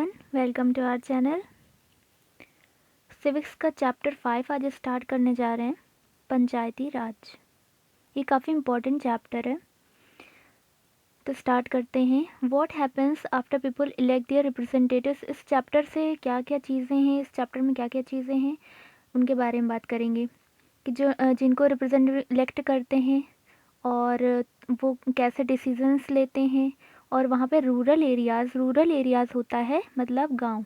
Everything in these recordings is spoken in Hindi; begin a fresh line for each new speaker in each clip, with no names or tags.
Everyone, welcome to our channel. Civics का चैप्टर 5 आज स्टार्ट करने जा रहे हैं, पंचायती राज। ये काफ़ी इम्पोर्टेंट चैप्टर है, तो स्टार्ट करते हैं। What happens after people elect their representatives. इस चैप्टर से क्या क्या चीज़ें हैं, इस चैप्टर में क्या क्या चीज़ें हैं, उनके बारे में बात करेंगे कि जो जिनको रिप्रेजेंटेटिव इलेक्ट करते हैं और वो कैसे डिसीजंस लेते हैं। और वहाँ पे रूरल एरियाज़ होता है मतलब गांव,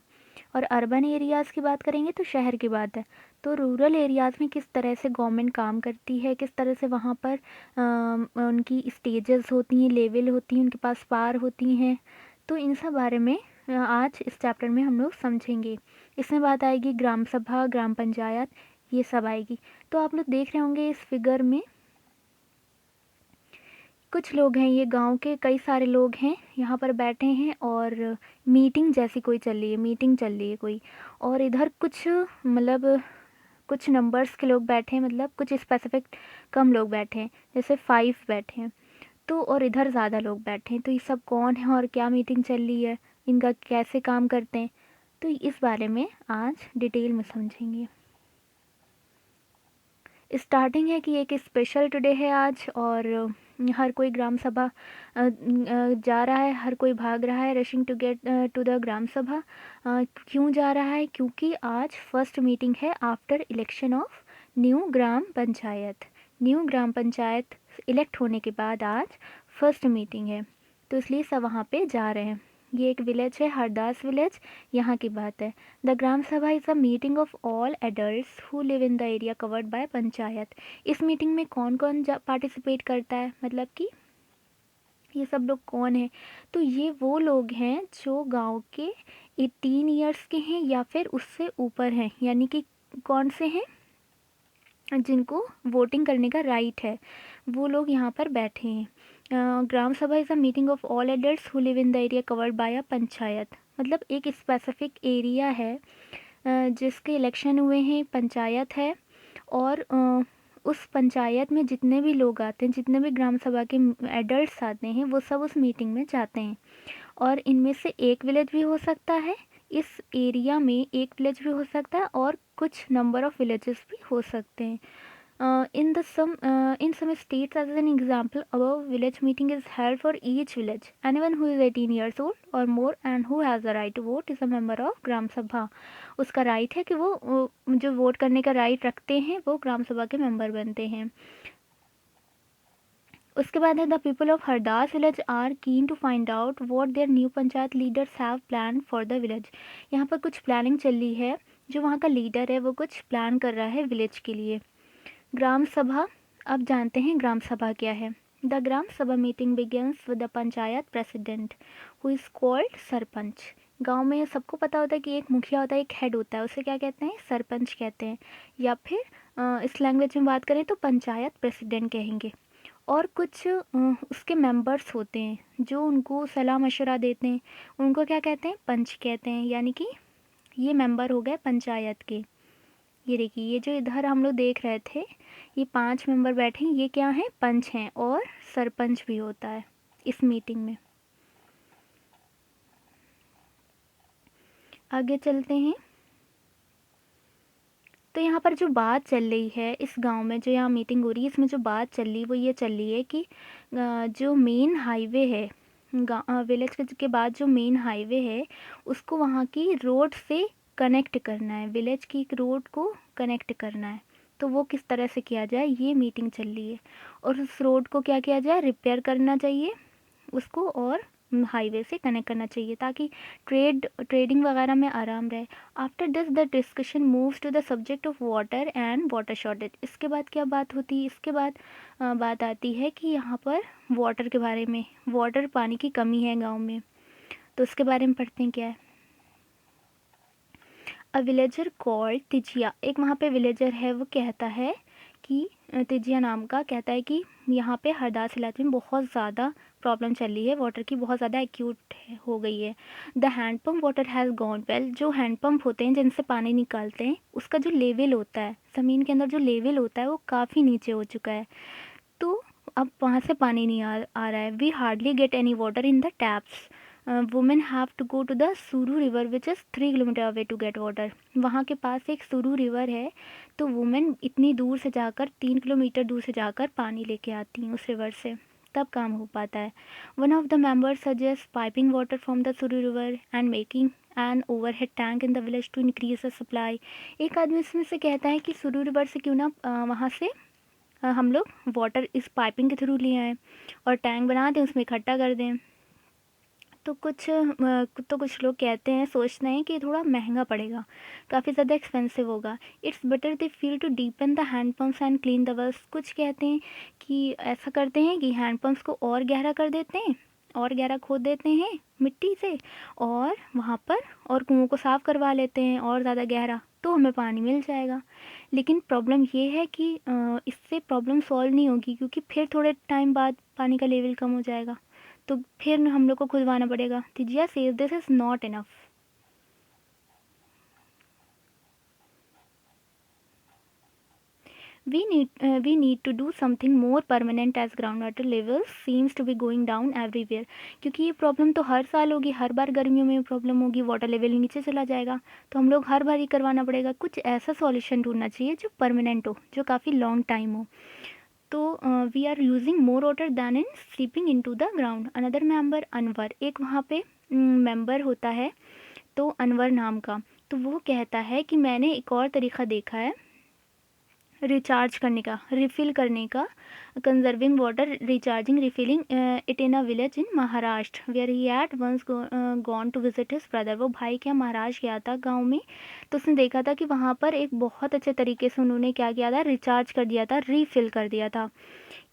और अर्बन एरियाज़ की बात करेंगे तो शहर की बात है। तो रूरल एरियाज़ में किस तरह से गवर्नमेंट काम करती है, किस तरह से वहाँ पर उनकी स्टेजेस होती हैं, लेवल होती हैं, उनके पास पार होती हैं। तो इन सब बारे में आज इस चैप्टर में हम लोग समझेंगे। इसमें बात आएगी ग्राम सभा, ग्राम पंचायत, ये सब आएगी। तो आप लोग देख रहे होंगे इस फिगर में कुछ लोग हैं, ये गांव के कई सारे लोग हैं यहाँ पर बैठे हैं और मीटिंग जैसी कोई चल रही है, मीटिंग चल रही है कोई। और इधर कुछ मतलब कुछ नंबर्स के लोग बैठे हैं, मतलब कुछ स्पेसिफिक कम लोग बैठे हैं, जैसे 5 बैठे हैं। तो और इधर ज़्यादा लोग बैठे हैं। तो ये सब कौन है और क्या मीटिंग चल रही है, इनका कैसे काम करते हैं, तो इस बारे में आज डिटेल में समझेंगे। स्टार्टिंग है कि एक स्पेशल टुडे है आज, और हर कोई ग्राम सभा जा रहा है, हर कोई भाग रहा है rushing to get to the gram sabha. क्यों जा रहा है? क्योंकि आज फर्स्ट मीटिंग है after election of new gram panchayat. New gram panchayat elect होने के बाद आज फर्स्ट मीटिंग है, तो इसलिए सब वहाँ पे जा रहे हैं। ये एक विलेज है, हरदास विलेज, यहाँ की बात है। The gram sabha is a meeting of all adults who live in the area covered bye panchayat. इस मीटिंग में कौन कौन पार्टिसिपेट करता है, मतलब कि ये सब लोग कौन है? तो ये वो लोग हैं जो गांव के 18 ईयर्स के हैं या फिर उससे ऊपर हैं, यानी कि कौन से हैं, जिनको वोटिंग करने का राइट है, वो लोग यहाँ पर बैठे हैं। Gram sabha is a meeting of all adults who live in the area covered by a panchayat. मतलब एक स्पेसिफिक एरिया है जिसके इलेक्शन हुए हैं, पंचायत है, और उस पंचायत में जितने भी लोग आते हैं, जितने भी ग्राम सभा के एडल्ट्स आते हैं, वो सब उस मीटिंग में जाते हैं। और इनमें से एक विलेज भी हो सकता है, इस एरिया में एक विलेज भी हो सकता है, और कुछ नंबर ऑफ विलेजेस भी हो सकते हैं। In some states, as an example, above village meeting is held for each village. Anyone who is 18 years old or more and who has the right to vote is a member of ग्राम सभा। उसका राइट है कि वो जो वोट करने का राइट रखते हैं वो ग्राम सभा के मेंबर बनते हैं। उसके बाद है the people of Hardas village are keen to find out what their new panchayat leaders have plan for the village. यहाँ पर कुछ प्लानिंग चल रही है, जो वहाँ का लीडर है वो कुछ प्लान कर रहा है विलेज के लिए। ग्राम सभा, अब जानते हैं ग्राम सभा क्या है। द ग्राम सभा meeting begins with the panchayat president who is called sarpanch. गांव में सबको पता होता है कि एक मुखिया होता है, एक हेड होता है, उसे क्या कहते हैं? सरपंच कहते हैं, या फिर इस लैंग्वेज में बात करें तो पंचायत प्रेसिडेंट कहेंगे। और कुछ उसके मेंबर्स होते हैं जो उनको सलाह मशवरा देते हैं, उनको क्या कहते हैं? पंच कहते हैं। यानी कि ये मेंबर हो गए पंचायत के। ये देखिए, ये जो इधर हम लोग देख रहे थे, ये 5 मेंबर बैठे हैं, ये क्या हैं? पंच हैं, और सरपंच भी होता है इस मीटिंग में। आगे चलते हैं। तो यहाँ पर जो बात चल रही है इस गांव में, जो यहाँ मीटिंग हो रही है, इसमें जो बात चल रही है वो ये चल रही है कि जो मेन हाईवे है विलेज के बाद, जो मेन हाईवे है उसको वहाँ की रोड से कनेक्ट करना है, विलेज की एक रोड को कनेक्ट करना है। तो वो किस तरह से किया जाए, ये मीटिंग चल रही है। और उस रोड को क्या किया जाए? रिपेयर करना चाहिए उसको, और हाईवे से कनेक्ट करना चाहिए ताकि ट्रेडिंग वगैरह में आराम रहे। After this the discussion moves to the subject of water and water shortage. इसके बाद क्या बात होती है? इसके बाद बात आती है कि यहाँ पर वाटर के बारे में, वाटर, पानी की कमी है गांव में, तो उसके बारे में पढ़ते हैं क्या है। अ विलेजर कॉल्ड तिजिया, एक वहाँ पे विलेजर है, वो कहता है कि तिजिया नाम का, कहता है कि यहाँ पे हरदास इलाके में बहुत ज़्यादा प्रॉब्लम चल रही है, वाटर की बहुत ज़्यादा एक्यूट हो गई है। The handpump water has gone well, जो हैंडपम्प होते हैं जिनसे पानी निकालते हैं, उसका जो लेवल होता है ज़मीन के अंदर, जो लेवल होता है वो काफ़ी नीचे हो चुका है, तो अब वहाँ से पानी नहीं आ रहा है। We hardly get any water in the taps, women have to go to the Suru river which is 3 kilometre away to get water. वहाँ के पास एक सुरू रिवर है, तो वुमेन इतनी दूर से जाकर 3 किलोमीटर दूर से जाकर पानी लेके आती हैं उस रिवर से, तब काम हो पाता है। One of the members suggest piping water from the Suru river and making an overhead tank in the village to increase the supply. एक आदमी इसमें से कहता है कि सुरू रिवर से क्यों ना वहाँ से हम लोग वाटर इस पाइपिंग के थ्रू ले आएँ और टैंक बना दें, उसमें इकट्ठा कर दें। तो कुछ लोग कहते हैं, सोचते हैं कि थोड़ा महंगा पड़ेगा, काफ़ी ज़्यादा एक्सपेंसिव होगा। It's better they feel to deepen the hand pumps and clean the wells. कुछ कहते हैं कि ऐसा करते हैं कि हैंड पम्प्स को और गहरा कर देते हैं, और गहरा खोद देते हैं मिट्टी से, और वहाँ पर और कुओं को साफ़ करवा लेते हैं और ज़्यादा गहरा, तो हमें पानी मिल जाएगा। लेकिन प्रॉब्लम ये है कि इससे प्रॉब्लम सॉल्व नहीं होगी, क्योंकि फिर थोड़े टाइम बाद पानी का लेवल कम हो जाएगा, तो फिर हम लोग को खुदवाना पड़ेगा। Tijiya says this is not enough. We need to do something more permanent as groundwater levels seems to be going down everywhere। क्योंकि ये प्रॉब्लम तो हर साल होगी, हर बार गर्मियों में प्रॉब्लम होगी, वाटर लेवल नीचे चला जाएगा, तो हम लोग हर बार ही करवाना पड़ेगा। कुछ ऐसा सॉल्यूशन ढूंढना चाहिए जो परमानेंट हो, जो काफ़ी लॉन्ग टाइम हो। तो we are using more water than in sleeping in to the ground. Another member Anwar, एक वहाँ पे मेंबर होता है तो अनवर नाम का, तो वो कहता है कि मैंने एक और तरीका देखा है रिचार्ज करने का, रिफ़िल करने का, conserving water recharging refilling it in a village in Maharashtra where he had once gone to visit his brother. वो भाई क्या महाराष्ट्र गया था गांव में, तो उसने देखा था कि वहाँ पर एक बहुत अच्छे तरीके से उन्होंने क्या किया था, रिचार्ज कर दिया था, रीफिल कर दिया था।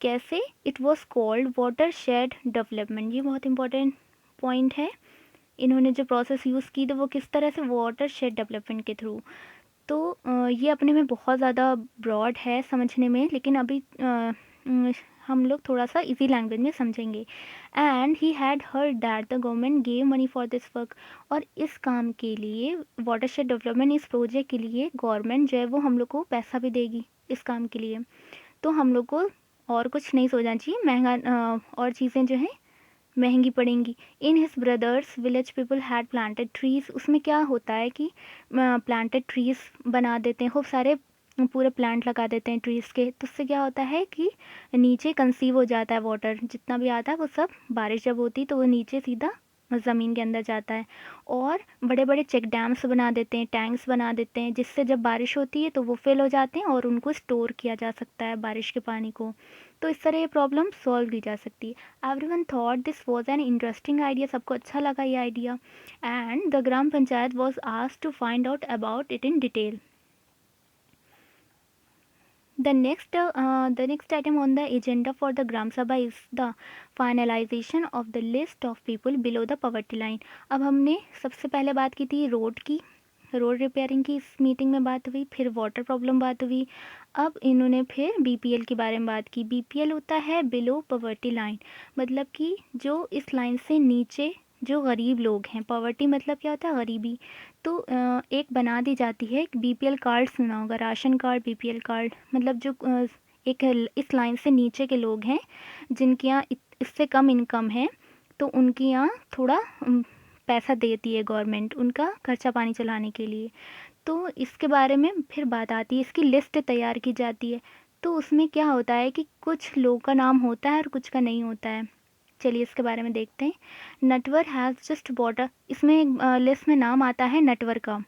कैसे? It was called water shade development. ये बहुत इंपॉर्टेंट पॉइंट है। इन्होंने जो प्रोसेस यूज़ की, तो वो किस तरह से, वाटर शेड डेवलपमेंट के थ्रू। तो ये अपने में बहुत ज़्यादा ब्रॉड है समझने में, लेकिन अभी हम लोग थोड़ा सा इजी लैंग्वेज में समझेंगे। And he had heard that the government gave money for this work. और इस काम के लिए, वाटरशेड डेवलपमेंट, इस प्रोजेक्ट के लिए गवर्नमेंट जो है वो हम लोग को पैसा भी देगी इस काम के लिए। तो हम लोग को और कुछ नहीं सोचना चाहिए, महंगा और चीज़ें जो हैं महंगी पड़ेंगी। In his brothers village people had planted trees. उसमें क्या होता है कि प्लांटेड ट्रीज़ बना देते हैं, खूब सारे पूरे प्लांट लगा देते हैं ट्रीज़ के, तो उससे क्या होता है कि नीचे कंसीव हो जाता है वाटर, जितना भी आता है वो सब, बारिश जब होती है तो वो नीचे सीधा ज़मीन के अंदर जाता है। और बड़े बड़े चेक डैम्स बना देते हैं, टैंक्स बना देते हैं, जिससे जब बारिश होती है तो वो फिल हो जाते हैं और उनको स्टोर किया जा सकता है बारिश के पानी को। तो इस तरह ये प्रॉब्लम सॉल्व की जा सकती है। Everyone thought this was an interesting idea. सबको अच्छा लगा ये idea. And the gram panchayat was asked to find out about it in detail. The next item on the agenda for the Gram Sabha is the finalization of the list of people below the poverty line। अब हमने सबसे पहले बात की थी रोड की, रोड रिपेयरिंग की, इस मीटिंग में बात हुई, फिर वाटर प्रॉब्लम बात हुई। अब इन्होंने फिर बीपीएल के बारे में बात की। बीपीएल होता है बिलो पॉवर्टी लाइन, मतलब कि जो इस लाइन से नीचे जो गरीब लोग हैं, पॉवर्टी मतलब क्या होता है, गरीबी। तो एक बना दी जाती है, बीपीएल कार्ड सुना होगा, राशन कार्ड, बीपीएल कार्ड, मतलब जो एक इस लाइन से नीचे के लोग हैं जिनके यहाँ इससे कम इनकम है, तो उनके यहाँ थोड़ा पैसा देती है गवर्नमेंट उनका खर्चा पानी चलाने के लिए। तो इसके बारे में फिर बात आती है, इसकी लिस्ट तैयार की जाती है। तो उसमें क्या होता है कि कुछ लोग का नाम होता है और कुछ का नहीं होता है। चलिए इसके बारे में देखते हैं। Natwar has just bought a, इसमें लिस्ट में नाम आता है नटवर का।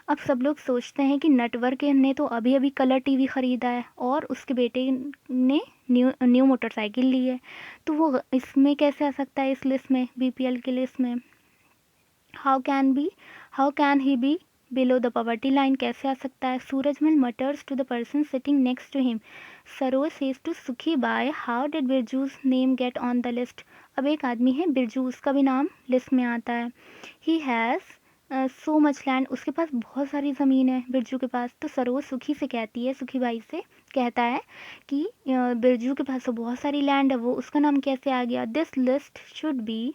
अब सब लोग सोचते हैं कि नटवर के ने तो अभी अभी कलर टीवी ख़रीदा है और उसके बेटे ने न्यू मोटरसाइकिल ली है, तो वो इसमें कैसे आ सकता है इस लिस्ट में, बीपीएल की लिस्ट में। How can he be below the poverty line, कैसे आ सकता है। Surajmal mutters to the person sitting next to him. Saroj says to Sukhi Bai, how did Birju's name get on the list. अब एक आदमी है बिरजू, उसका भी नाम लिस्ट में आता है। He has so much land, उसके पास बहुत सारी ज़मीन है बिरजू के पास। तो सरोज सुखी से कहती है, सुखी बाई से कहता है कि बिरजू के पास तो बहुत सारी लैंड है, वो उसका नाम कैसे आ गया। This list should be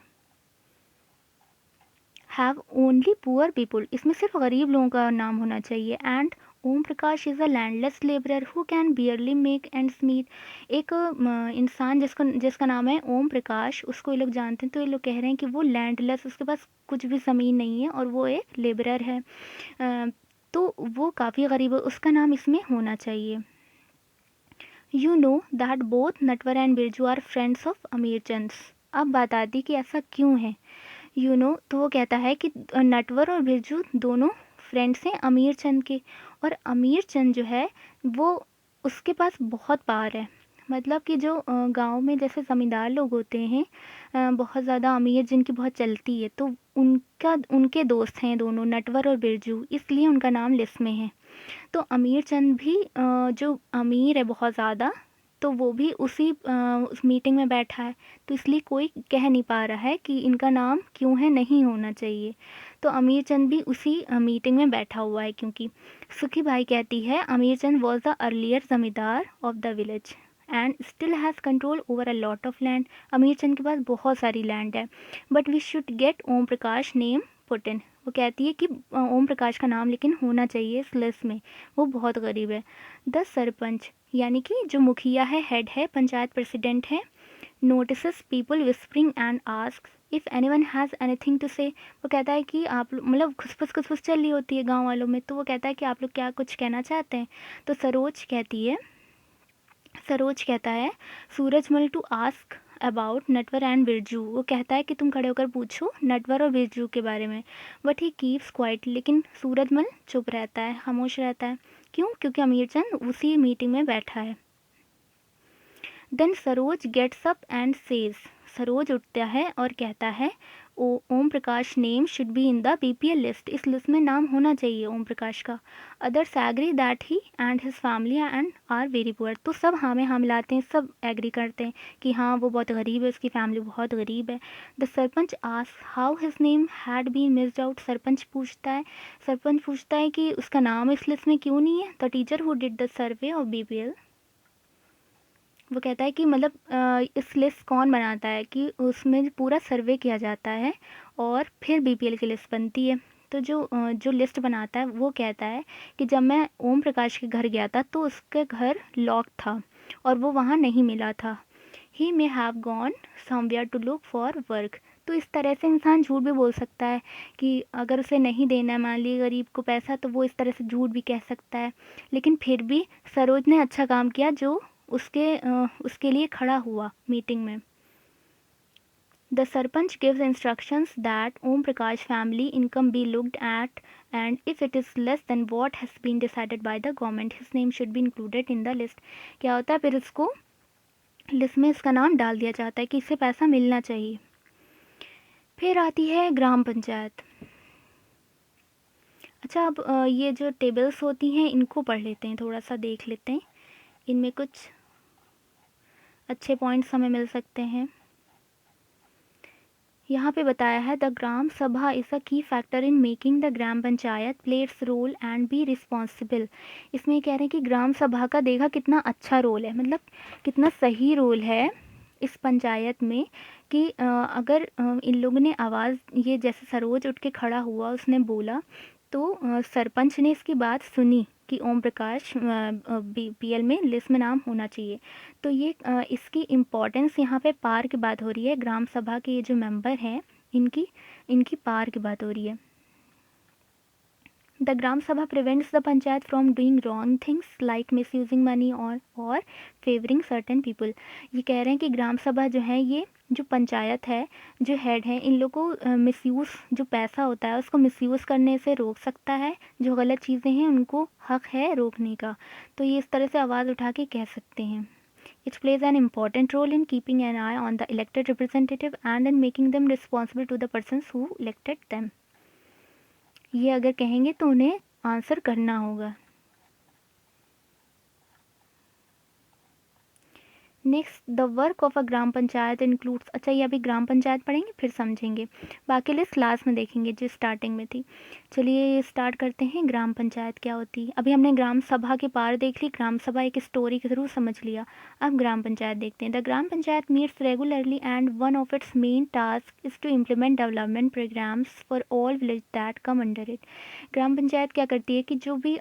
have only poor people, इसमें सिर्फ गरीब लोगों का नाम होना चाहिए। And Om Prakash is a landless labourer who can barely make ends meet. एक इंसान जिसका नाम है ओम प्रकाश, उसको ये लोग जानते हैं, तो ये लोग कह रहे हैं कि वो लैंडलेस, उसके पास कुछ भी ज़मीन नहीं है और वो एक लेबरर है। तो वो काफ़ी गरीब है, उसका नाम इसमें होना चाहिए। You know that both Natwar and Birju are friends of Amir Chand. अब बात आती कि ऐसा क्यों है। तो वो कहता है कि नटवर और बिरजू दोनों फ्रेंड्स हैं अमीर चंद के, और अमीर चंद जो है वो, उसके पास बहुत पावर है। मतलब कि जो गांव में जैसे ज़मींदार लोग होते हैं, बहुत ज़्यादा अमीर जिनकी बहुत चलती है, तो उनके दोस्त हैं दोनों, नटवर और बिरजू, इसलिए उनका नाम लिस्ट में है। तो अमीर चंद भी जो अमीर है बहुत ज़्यादा, तो वो भी उस मीटिंग में बैठा है, तो इसलिए कोई कह नहीं पा रहा है कि इनका नाम क्यों है, नहीं होना चाहिए। तो अमीर चंद भी उसी मीटिंग में बैठा हुआ है। क्योंकि सुखी बाई कहती है Amir Chand was the earlier zamindar of the village and still has control over a lot of land. Amir Chand के पास बहुत सारी लैंड है, but we should get Om Prakash name put in. वो कहती है कि ओम प्रकाश का नाम लेकिन होना चाहिए इस लिस्ट में, वो बहुत गरीब है। द सरपंच, यानी कि जो मुखिया है, हेड है, पंचायत प्रेसिडेंट है, notices people whispering and ask if anyone has anything to say. वो कहता है कि आप मतलब खुसफुस चल रही होती है गांव वालों में, तो वो कहता है कि आप लोग क्या कुछ कहना चाहते हैं। तो सरोज कहता है Surajmal to ask about Natwar and Birju. वो कहता है कि तुम खड़े होकर पूछो नटवर और बिरजू के बारे में। बट ही कीप्स क्वाइट, लेकिन सूरजमल चुप रहता है, खामोश रहता है। क्यों? क्योंकि अमीरचंद उसी मीटिंग में बैठा है। Then Saroj gets up and says, Saroj उठता है और कहता है Om Prakash name should be in the BPL list. इस लिस्ट में नाम होना चाहिए ओम प्रकाश का। Others agree that he and his family and are very poor. तो सब हाँ में हाँ मिलाते हैं, सब एग्री करते हैं कि हाँ वो बहुत गरीब है, उसकी फैमिली बहुत गरीब है। The sarpanch asks how his name had been missed out. Sarpanch पूछता है कि उसका नाम इस लिस्ट में क्यों नहीं है। The teacher who did the survey of BPL, वो कहता है कि मतलब इस लिस्ट कौन बनाता है, कि उसमें पूरा सर्वे किया जाता है और फिर बीपीएल की लिस्ट बनती है। तो जो लिस्ट बनाता है वो कहता है कि जब मैं ओम प्रकाश के घर गया था तो उसके घर लॉक था और वो वहाँ नहीं मिला था। He may have gone somewhere to look for work. तो इस तरह से इंसान झूठ भी बोल सकता है कि अगर उसे नहीं देना है मान लीजिए गरीब को पैसा, तो वो इस तरह से झूठ भी कह सकता है। लेकिन फिर भी सरोज ने अच्छा काम किया जो उसके लिए खड़ा हुआ मीटिंग में। The sarpanch gives instructions that Om Prakash family income be looked at and if it is less than what has been decided by the government his name should be included in the list. क्या होता है, फिर उसको लिस्ट में इसका नाम डाल दिया जाता है कि इसे पैसा मिलना चाहिए। फिर आती है ग्राम पंचायत। अच्छा, अब ये जो टेबल्स होती हैं इनको पढ़ लेते हैं, थोड़ा सा देख लेते हैं, इनमें कुछ अच्छे पॉइंट्स हमें मिल सकते हैं। यहाँ पे बताया है the gram sabha is a key factor in making the gram panchayat play its role and be responsible. इसमें कह रहे हैं कि ग्राम सभा का देखा कितना अच्छा रोल है, मतलब कितना सही रोल है इस पंचायत में, कि अगर इन लोगों ने आवाज़, ये जैसे सरोज उठ के खड़ा हुआ, उसने बोला, तो सरपंच ने इसकी बात सुनी कि ओम प्रकाश बीपीएल में लिस्ट में नाम होना चाहिए। तो ये इसकी इम्पोर्टेंस यहाँ पे पार की बात हो रही है, ग्राम सभा के ये जो मेंबर हैं इनकी इनकी पार की बात हो रही है। द ग्राम सभा prevents the panchayat from doing wrong things like miss using money और फेवरिंग सर्टेन पीपल। ये कह रहे हैं कि ग्राम सभा जो है, ये जो पंचायत है, जो हेड है, इन लोगों को मिसयूज़, जो पैसा होता है उसको मिसयूज़ करने से रोक सकता है। जो गलत चीज़ें हैं उनको हक है रोकने का। तो ये इस तरह से आवाज़ उठा के कह सकते हैं। It plays an important role in keeping an eye on the elected representative and in making them responsible to the persons who elected them. ये अगर कहेंगे तो उन्हें आंसर करना होगा। Next, the work of a gram panchayat includes. अच्छा, ये अभी ग्राम पंचायत पढ़ेंगे फिर समझेंगे, बाकी लिस्ट लास्ट में देखेंगे जो स्टार्टिंग में थी। चलिए स्टार्ट करते हैं, ग्राम पंचायत क्या होती है। अभी हमने ग्राम सभा के पार देख ली, ग्राम सभा एक स्टोरी के थ्रू समझ लिया। अब ग्राम पंचायत देखते हैं। The gram panchayat meets regularly and one of its main task is to implement development programmes for all village that come under it. Gram panchayat क्या करती है कि जो भी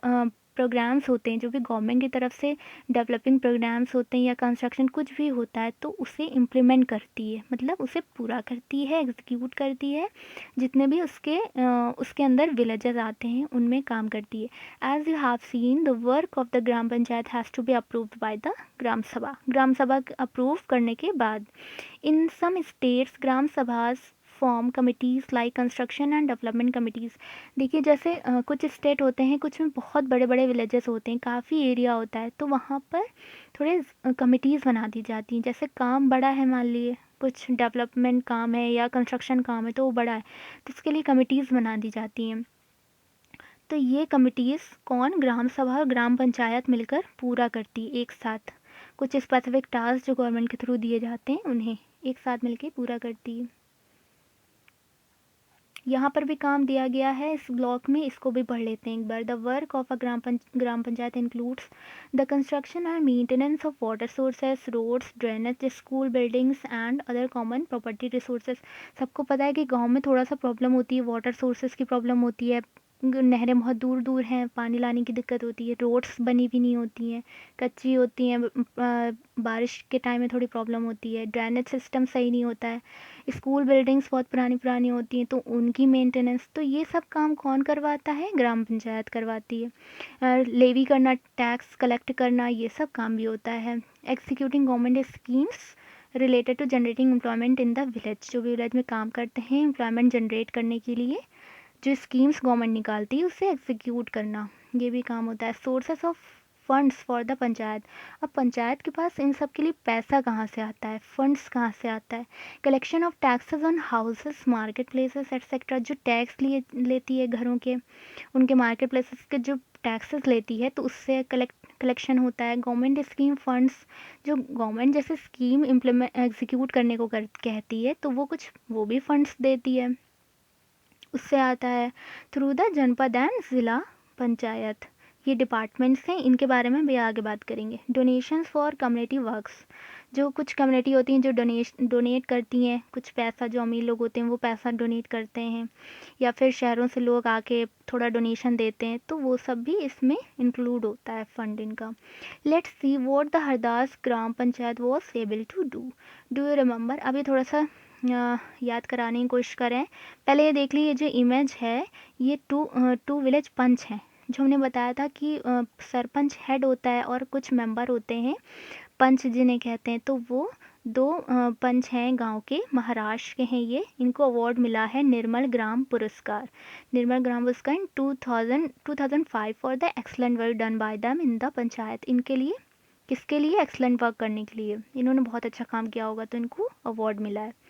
प्रोग्राम्स होते हैं, जो भी गवर्नमेंट की तरफ से डेवलपिंग प्रोग्राम्स होते हैं या कंस्ट्रक्शन कुछ भी होता है, तो उसे इम्प्लीमेंट करती है, मतलब उसे पूरा करती है, एग्जीक्यूट करती है। जितने भी उसके अंदर विलेजेस आते हैं उनमें काम करती है। As you have seen, the work of the gram panchayat has to be approved by the gram sabha. Gram sabha approve करने के बाद, in some states gram sabhas form committees like construction and development committees. देखिए जैसे कुछ स्टेट होते हैं, कुछ में बहुत बड़े बड़े विलेजेस होते हैं, काफ़ी एरिया होता है, तो वहाँ पर थोड़े कमिटीज़ बना दी जाती हैं। जैसे काम बड़ा है, मान लिए कुछ डेवलपमेंट काम है या कंस्ट्रक्शन काम है तो वो बड़ा है, तो इसके लिए कमिटीज़ बना दी जाती हैं। तो ये कमिटीज़ कौन, ग्राम सभा और ग्राम पंचायत मिलकर पूरा करती है एक साथ। कुछ स्पेसिफिक टास्क जो गवर्नमेंट के थ्रू दिए जाते हैं उन्हें एक साथ मिलकर पूरा करती है। यहाँ पर भी काम दिया गया है इस ब्लॉक में, इसको भी पढ़ लेते हैं एक बार। The work of a gram panchayat includes the construction and maintenance of water sources, roads, drainage, school buildings and other common property resources. सबको पता है कि गांव में थोड़ा सा प्रॉब्लम होती है, वाटर सोर्सेज की प्रॉब्लम होती है, नहरें बहुत दूर दूर हैं, पानी लाने की दिक्कत होती है, रोड्स बनी भी नहीं होती हैं, कच्ची होती हैं, बारिश के टाइम में थोड़ी प्रॉब्लम होती है, ड्रेनेज सिस्टम सही नहीं होता है, स्कूल बिल्डिंग्स बहुत पुरानी पुरानी होती हैं तो उनकी मेंटेनेंस। तो ये सब काम कौन करवाता है, ग्राम पंचायत करवाती है। लेवी करना, टैक्स कलेक्ट करना, ये सब काम भी होता है। Executing government schemes related to generating employment in the village. जो भी विलेज में काम करते हैं एम्प्लॉयमेंट जनरेट करने के लिए जो स्कीम्स गवर्नमेंट निकालती है उसे एग्जीक्यूट करना, ये भी काम होता है। Sources of funds for the panchayat. अब पंचायत के पास इन सब के लिए पैसा कहाँ से आता है, फंड्स कहाँ से आता है। Collection of taxes on houses, market places etcetera. जो टैक्स लेती है घरों के, उनके मार्केट प्लेसेस के जो टैक्सेस लेती है तो उससे कलेक्शन होता है। गवर्नमेंट स्कीम फंड्स, जो गवर्नमेंट जैसे स्कीम इम्प्लीमेंट एग्जीक्यूट करने को कहती है तो वो भी फंड्स देती है, उससे आता है। थ्रू द जनपद एंड ज़िला पंचायत, ये डिपार्टमेंट्स हैं, इनके बारे में भी आगे बात करेंगे। डोनेशंस फॉर कम्युनिटी वर्क्स, जो कुछ कम्युनिटी होती हैं जो डोनेट करती हैं कुछ पैसा, जो अमीर लोग होते हैं वो पैसा डोनेट करते हैं, या फिर शहरों से लोग आके थोड़ा डोनेशन देते हैं, तो वो सब भी इसमें इंक्लूड होता है फंड इनका। Let's see what the Hardas gram panchayat was able to do you remember. अभी थोड़ा सा याद कराने की कोशिश करें। पहले ये देख लीजिए, जो इमेज है ये टू विलेज पंच हैं, जो हमने बताया था कि सरपंच हेड होता है और कुछ मेंबर होते हैं पंच जिन्हें कहते हैं। तो वो दो पंच हैं गांव के, महाराष्ट्र के हैं ये, इनको अवार्ड मिला है निर्मल ग्राम पुरस्कार। निर्मल ग्राम पुरस्कार इन 2005 for the excellent work done by them in the panchayat. इनके लिए, किसके लिए, एक्सलेंट वर्क करने के लिए, इन्होंने बहुत अच्छा काम किया होगा तो इनको अवार्ड मिला है।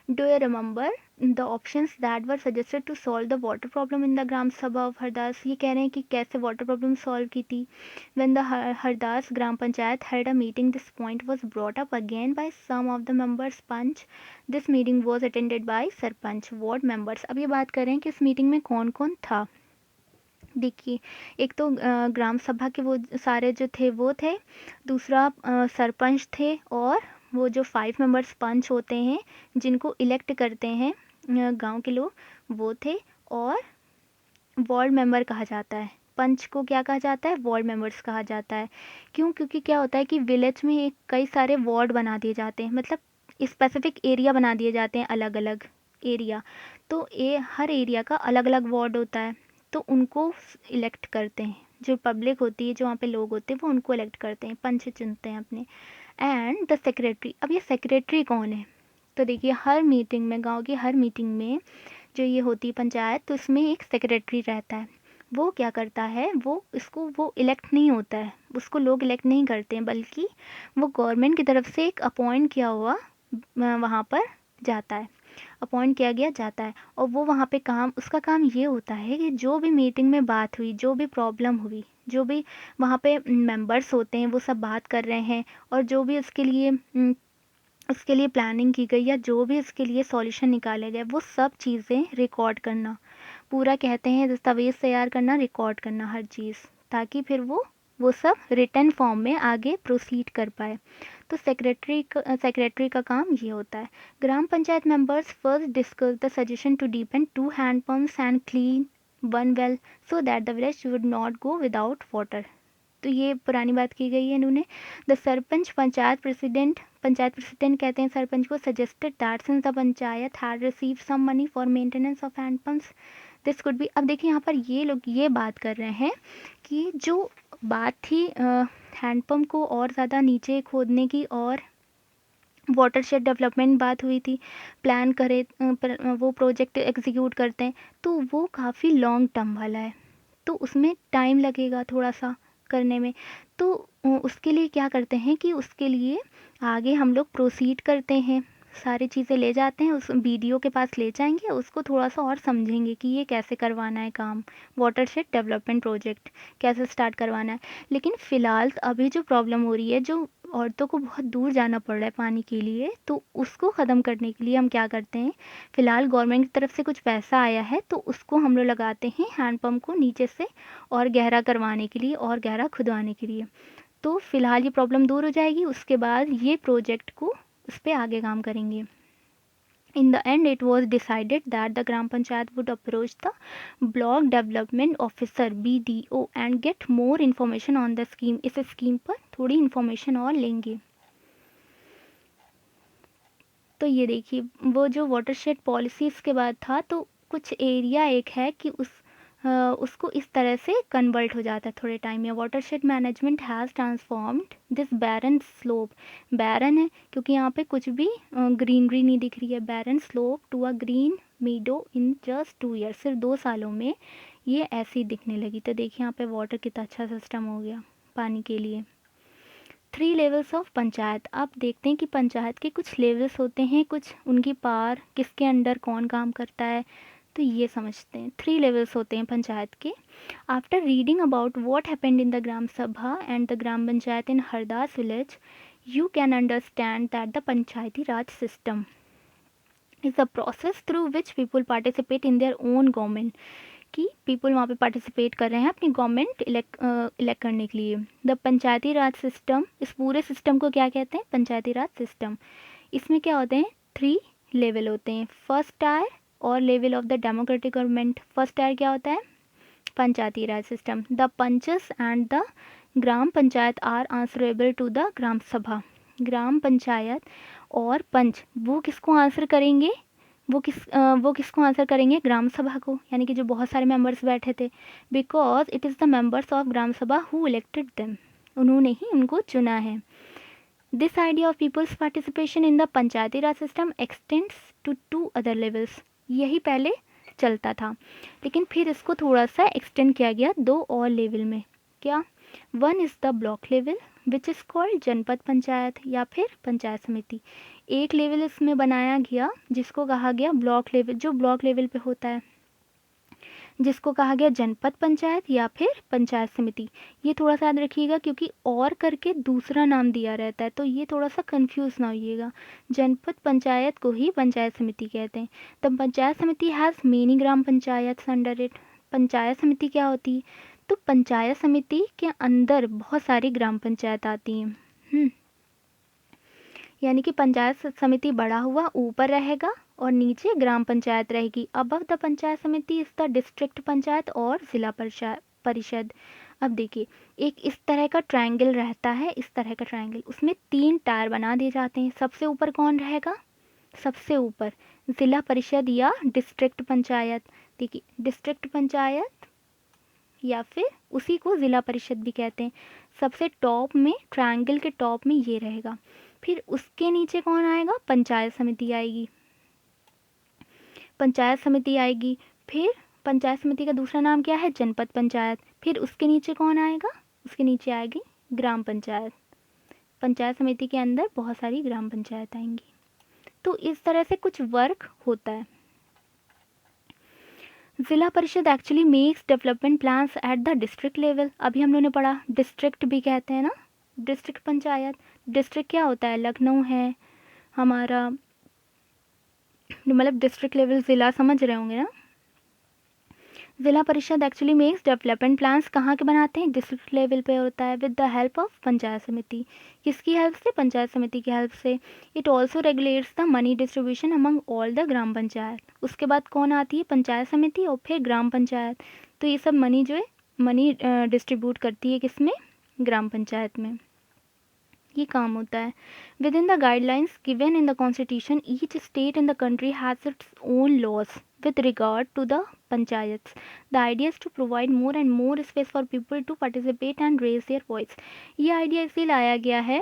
Do you remember the options that were suggested to solve the water problem in the Gram Sabha of Hardas? ये कह रहे हैं कि कैसे water problem solve की थी। When the Hardas Gram Panchayat had a meeting, this point was brought up again by some of the members Panch. This meeting was attended by Sarpanch, ward members. अब ये बात कर रहे हैं कि इस मीटिंग में कौन कौन था। देखिए, एक तो ग्राम सभा के वो सारे जो थे वो थे, दूसरा सरपंच थे, और वो जो 5 मेंबर्स पंच होते हैं जिनको इलेक्ट करते हैं गांव के लोग, वो थे। और वार्ड मेंबर कहा जाता है, पंच को क्या कहा जाता है, वार्ड मेंबर्स कहा जाता है। क्यों, क्योंकि क्या होता है कि विलेज में कई सारे वार्ड बना दिए जाते हैं, मतलब स्पेसिफिक एरिया बना दिए जाते हैं, अलग अलग एरिया। तो हर एरिया का अलग अलग वार्ड होता है, तो उनको इलेक्ट करते हैं, जो पब्लिक होती है, जो वहाँ पे लोग होते हैं वो उनको इलेक्ट करते हैं, पंच चुनते हैं अपने। एंड द सेक्रेटरी, अब ये सेक्रेटरी कौन है, तो देखिए हर मीटिंग में, गांव की हर मीटिंग में जो ये होती है पंचायत, तो इसमें एक सेक्रेटरी रहता है। वो क्या करता है, वो इलेक्ट नहीं होता है, उसको लोग इलेक्ट नहीं करते हैं, बल्कि वो गवर्नमेंट की तरफ से एक अपॉइंट किया हुआ वहाँ पर जाता है, अपॉइंट किया गया जाता है। और वो वहाँ पे उसका काम ये होता है कि जो भी मीटिंग में बात हुई, जो भी प्रॉब्लम हुई, जो भी वहाँ पे मेंबर्स होते हैं वो सब बात कर रहे हैं, और जो भी उसके लिए प्लानिंग की गई या जो भी उसके लिए सॉल्यूशन निकाले गए, वो सब चीज़ें रिकॉर्ड करना, पूरा कहते हैं दस्तावेज़ तैयार करना, रिकॉर्ड करना हर चीज़, ताकि फिर वो सब रिटन फॉर्म में आगे प्रोसीड कर पाए। तो सेक्रेटरी का काम ये होता है। Gram panchayat members first discuss the suggestion to deepen 2 hand pumps and clean one well so that the village would not go without water. तो ये पुरानी बात की गई है इन्होंने। द सरपंच पंचायत प्रेसिडेंट कहते हैं सरपंच को, suggested that since the panchayat had receive some money for maintenance of handpumps this could be. अब देखिए यहाँ पर ये लोग ये बात कर रहे हैं कि जो बात थी हैंडपम्प को और ज़्यादा नीचे खोदने की और वाटरशेड डेवलपमेंट बात हुई थी, प्लान करे वो प्रोजेक्ट एग्जीक्यूट करते हैं तो वो काफ़ी लॉन्ग टर्म वाला है, तो उसमें टाइम लगेगा थोड़ा सा करने में। तो उसके लिए क्या करते हैं कि उसके लिए आगे हम लोग प्रोसीड करते हैं, सारी चीज़ें ले जाते हैं, उस बीडीओ के पास ले जाएंगे, उसको थोड़ा सा और समझेंगे कि ये कैसे करवाना है काम, वाटरशेड डेवलपमेंट प्रोजेक्ट कैसे स्टार्ट करवाना है। लेकिन फ़िलहाल अभी जो प्रॉब्लम हो रही है, जो औरतों को बहुत दूर जाना पड़ रहा है पानी के लिए, तो उसको ख़त्म करने के लिए हम क्या करते हैं, फ़िलहाल गवर्नमेंट की तरफ से कुछ पैसा आया है तो उसको हम लोग लगाते हैं हैंडपम्प को नीचे से और गहरा करवाने के लिए और गहरा खुदवाने के लिए। तो फ़िलहाल ये प्रॉब्लम दूर हो जाएगी, उसके बाद ये प्रोजेक्ट को उस पर आगे काम करेंगे। In the end, it was decided that the Gram Panchayat would approach the Block Development Officer BDO and get more information on the scheme. इस स्कीम पर थोड़ी इन्फॉर्मेशन और लेंगे। तो ये देखिए वो जो वाटरशेड पॉलिसीज़ के बाद था, तो कुछ एरिया एक है कि उसको इस तरह से कन्वर्ट हो जाता है थोड़े टाइम में। Watershed management has transformed this barren slope, barren है क्योंकि यहाँ पे कुछ भी ग्रीनरी नहीं दिख रही है, barren slope to a green meadow in just 2 years, सिर्फ 2 सालों में ये ऐसी दिखने लगी। तो देखिए यहाँ पे वाटर कितना अच्छा सिस्टम हो गया पानी के लिए। 3 लेवल्स ऑफ पंचायत। अब देखते हैं कि पंचायत के कुछ लेवल्स होते हैं, कुछ उनकी पावर, किसके अंडर कौन काम करता है, तो ये समझते हैं। 3 लेवल्स होते हैं पंचायत के। After reading about what happened in the gram sabha and the gram panchayat in Hardas village, you can understand that the panchayati Raj system is a process through which people participate in their own government, कि पीपल वहाँ पे पार्टिसिपेट कर रहे हैं अपनी गवर्नमेंट इलेक्ट करने के लिए। द पंचायती राज सिस्टम, इस पूरे सिस्टम को क्या कहते हैं, पंचायती राज सिस्टम। इसमें क्या होते हैं, 3 लेवल होते हैं। फर्स्ट टायर और level of the democratic government. First tier क्या होता है, पंचायती राज system. The panches and the gram panchayat are answerable to the gram sabha. Gram panchayat और पंच वो किसको आंसर करेंगे, वो किसको आंसर करेंगे, ग्राम सभा को, यानी कि जो बहुत सारे मेंबर्स बैठे थे। Because it is the members of gram sabha who elected them, उन्होंने ही उनको चुना है। This idea of people's participation in the panchayati Raj system extends to 2 other levels. यही पहले चलता था लेकिन फिर इसको थोड़ा सा एक्सटेंड किया गया 2 और लेवल में। क्या, one is the block level which is called जनपद पंचायत या फिर पंचायत समिति। एक लेवल इसमें बनाया गया जिसको कहा गया ब्लॉक लेवल, जो ब्लॉक लेवल पे होता है, जिसको कहा गया जनपद पंचायत या फिर पंचायत समिति। ये थोड़ा सा याद रखिएगा क्योंकि और करके दूसरा नाम दिया रहता है, तो ये थोड़ा सा कंफ्यूज ना होइएगा। जनपद पंचायत को ही पंचायत समिति कहते हैं। द पंचायत समिति has many gram panchayat under it. Panchayat समिति क्या होती है, तो पंचायत समिति के अंदर बहुत सारी ग्राम पंचायत आती हैं। यानी कि पंचायत समिति बड़ा हुआ ऊपर रहेगा और नीचे ग्राम पंचायत रहेगी। अबव द पंचायत समिति इज़ द डिस्ट्रिक्ट पंचायत और ज़िला परिषद। अब देखिए एक इस तरह का ट्रायंगल रहता है, इस तरह का ट्रायंगल, उसमें 3 टायर बना दिए जाते हैं। सबसे ऊपर कौन रहेगा, सबसे ऊपर ज़िला परिषद या डिस्ट्रिक्ट पंचायत। देखिए डिस्ट्रिक्ट पंचायत या फिर उसी को ज़िला परिषद भी कहते हैं। सबसे टॉप में ट्रायंगल के टॉप में ये रहेगा। फिर उसके नीचे कौन आएगा, पंचायत समिति आएगी, पंचायत समिति आएगी। फिर पंचायत समिति का दूसरा नाम क्या है, जनपद पंचायत। फिर उसके नीचे कौन आएगा, उसके नीचे आएगी ग्राम पंचायत। पंचायत समिति के अंदर बहुत सारी ग्राम पंचायत आएंगी। तो इस तरह से कुछ वर्क होता है। ज़िला परिषद actually makes development plans at the district level. अभी हम लोगों ने पढ़ा डिस्ट्रिक्ट भी कहते हैं ना, डिस्ट्रिक्ट पंचायत। डिस्ट्रिक्ट क्या होता है, लखनऊ है हमारा, मतलब डिस्ट्रिक्ट लेवल ज़िला समझ रहे होंगे ना। ज़िला परिषद एक्चुअली मेक्स डेवलपमेंट प्लान्स कहाँ के बनाते हैं, डिस्ट्रिक्ट लेवल पे होता है with the help of panchayat samiti. किसकी हेल्प से, पंचायत समिति की हेल्प से। It also regulates the money distribution among all the gram panchayat. उसके बाद कौन आती है, पंचायत समिति और फिर ग्राम पंचायत। तो ये सब मनी जो है, मनी डिस्ट्रीब्यूट करती है किस में, ग्राम पंचायत में। ये काम होता है। Within the guidelines given in the constitution each state in the country has its own laws with regard to the panchayats. The idea is to provide more and more space for people to participate and raise their voice. ये आइडिया इसलिए लाया गया है,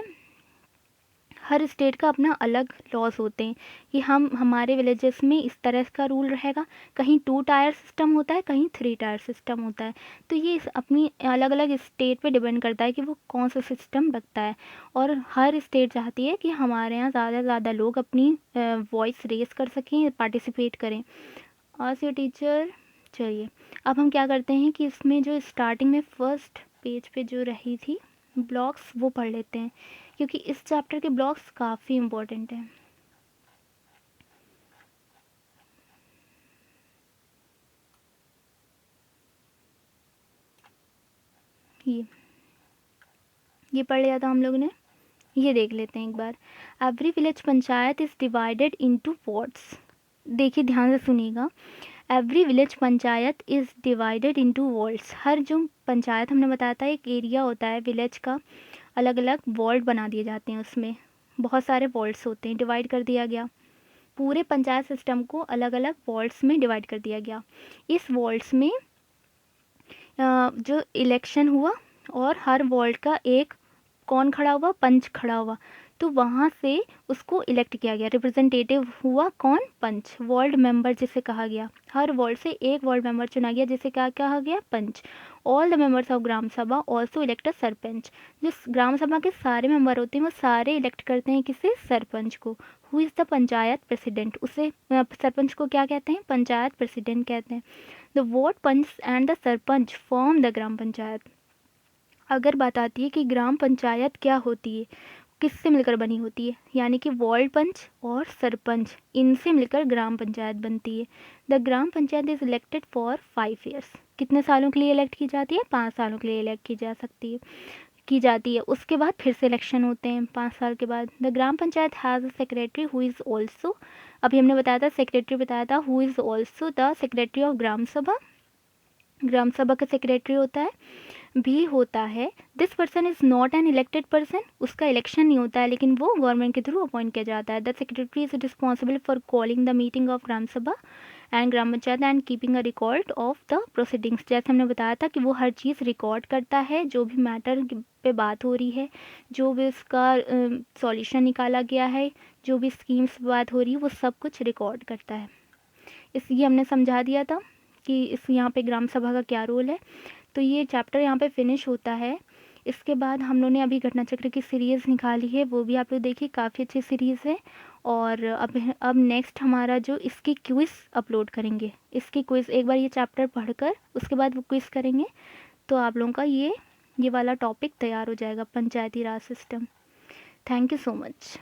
हर स्टेट का अपना अलग लॉज होते हैं कि हम हमारे विलेजेस में इस तरह का रूल रहेगा, कहीं 2 टायर सिस्टम होता है, कहीं 3 टायर सिस्टम होता है। तो ये अपनी अलग अलग स्टेट पे डिपेंड करता है कि वो कौन सा सिस्टम रखता है। और हर स्टेट चाहती है कि हमारे यहाँ ज़्यादा से ज़्यादा लोग अपनी वॉइस रेज कर सकें, पार्टिसिपेट करें। आज योर टीचर। चलिए अब हम क्या करते हैं कि इसमें जो स्टार्टिंग में फर्स्ट पेज पे जो रही थी ब्लॉक्स, वो पढ़ लेते हैं क्योंकि इस चैप्टर के ब्लॉक्स काफ़ी इम्पोर्टेंट हैं। ये पढ़ लिया था हम लोगों ने, ये देख लेते हैं एक बार। Every village panchayat is divided into wards. देखिए ध्यान से सुनिएगा, every village panchayat is divided into wards. हर जो पंचायत हमने बताया था एक एरिया होता है विलेज का, अलग अलग वार्ड बना दिए जाते हैं, उसमें बहुत सारे वार्ड्स होते हैं, डिवाइड कर दिया गया। पूरे पंचायत सिस्टम को अलग अलग वार्ड्स में डिवाइड कर दिया गया। इस वार्ड्स में जो इलेक्शन हुआ और हर वार्ड का एक कौन खड़ा हुआ, पंच खड़ा हुआ। तो वहाँ से उसको इलेक्ट किया गया, रिप्रेजेंटेटिव हुआ कौन, पंच। वार्ड मेंबर जिसे कहा गया, हर वार्ड से एक वार्ड मेंबर चुना गया जिसे क्या कहा गया, पंच। All the members of gram सभा ऑल्सो इलेक्ट अ सरपंच। जो ग्राम सभा के सारे मेंबर होते हैं वो सारे इलेक्ट करते हैं किसे, सरपंच को। Who is the panchayat president, उसे सरपंच को क्या कहते हैं, पंचायत प्रेसिडेंट कहते हैं। The ward panch and the sarpanch form the gram panchayat. अगर बात आती है कि ग्राम पंचायत क्या होती है, किससे मिलकर बनी होती है, यानी कि वार्ड पंच और सरपंच, इनसे मिलकर ग्राम पंचायत बनती है। The gram panchayat is elected for 5 years. कितने सालों के लिए इलेक्ट की जाती है, 5 सालों के लिए इलेक्ट की जा सकती है, की जाती है। उसके बाद फिर से इलेक्शन होते हैं 5 साल के बाद। The gram panchayat has a secretary who is also, अभी हमने बताया था सेक्रेटरी बताया था, who is also the secretary of gram sabha. Gram सभा का सेक्रेटरी होता है, भी होता है। This person is not an elected person, उसका इलेक्शन नहीं होता है लेकिन वो गवर्नमेंट के थ्रू अपॉइंट किया जाता है। The secretary is responsible for calling the meeting of gram sabha and gram panchayat and keeping a record of the proceedings. जैसे हमने बताया था कि वो हर चीज़ रिकॉर्ड करता है, जो भी मैटर पे बात हो रही है, जो भी उसका सॉल्यूशन निकाला गया है, जो भी स्कीम्स पे बात हो रही है, वो सब कुछ रिकॉर्ड करता है। इसलिए हमने समझा दिया था कि इस यहाँ पे ग्राम सभा का क्या रोल है। तो ये चैप्टर यहाँ पे फिनिश होता है। इसके बाद हम लोगों ने अभी घटना चक्र की सीरीज़ निकाली है, वो भी आप लोग देखिए, काफ़ी अच्छी सीरीज़ है। और अब नेक्स्ट हमारा जो इसकी क्विज़ अपलोड करेंगे, इसकी क्विज़ एक बार ये चैप्टर पढ़कर उसके बाद वो क्विज़ करेंगे, तो आप लोगों का ये वाला टॉपिक तैयार हो जाएगा, पंचायती राज system. Thank you so much.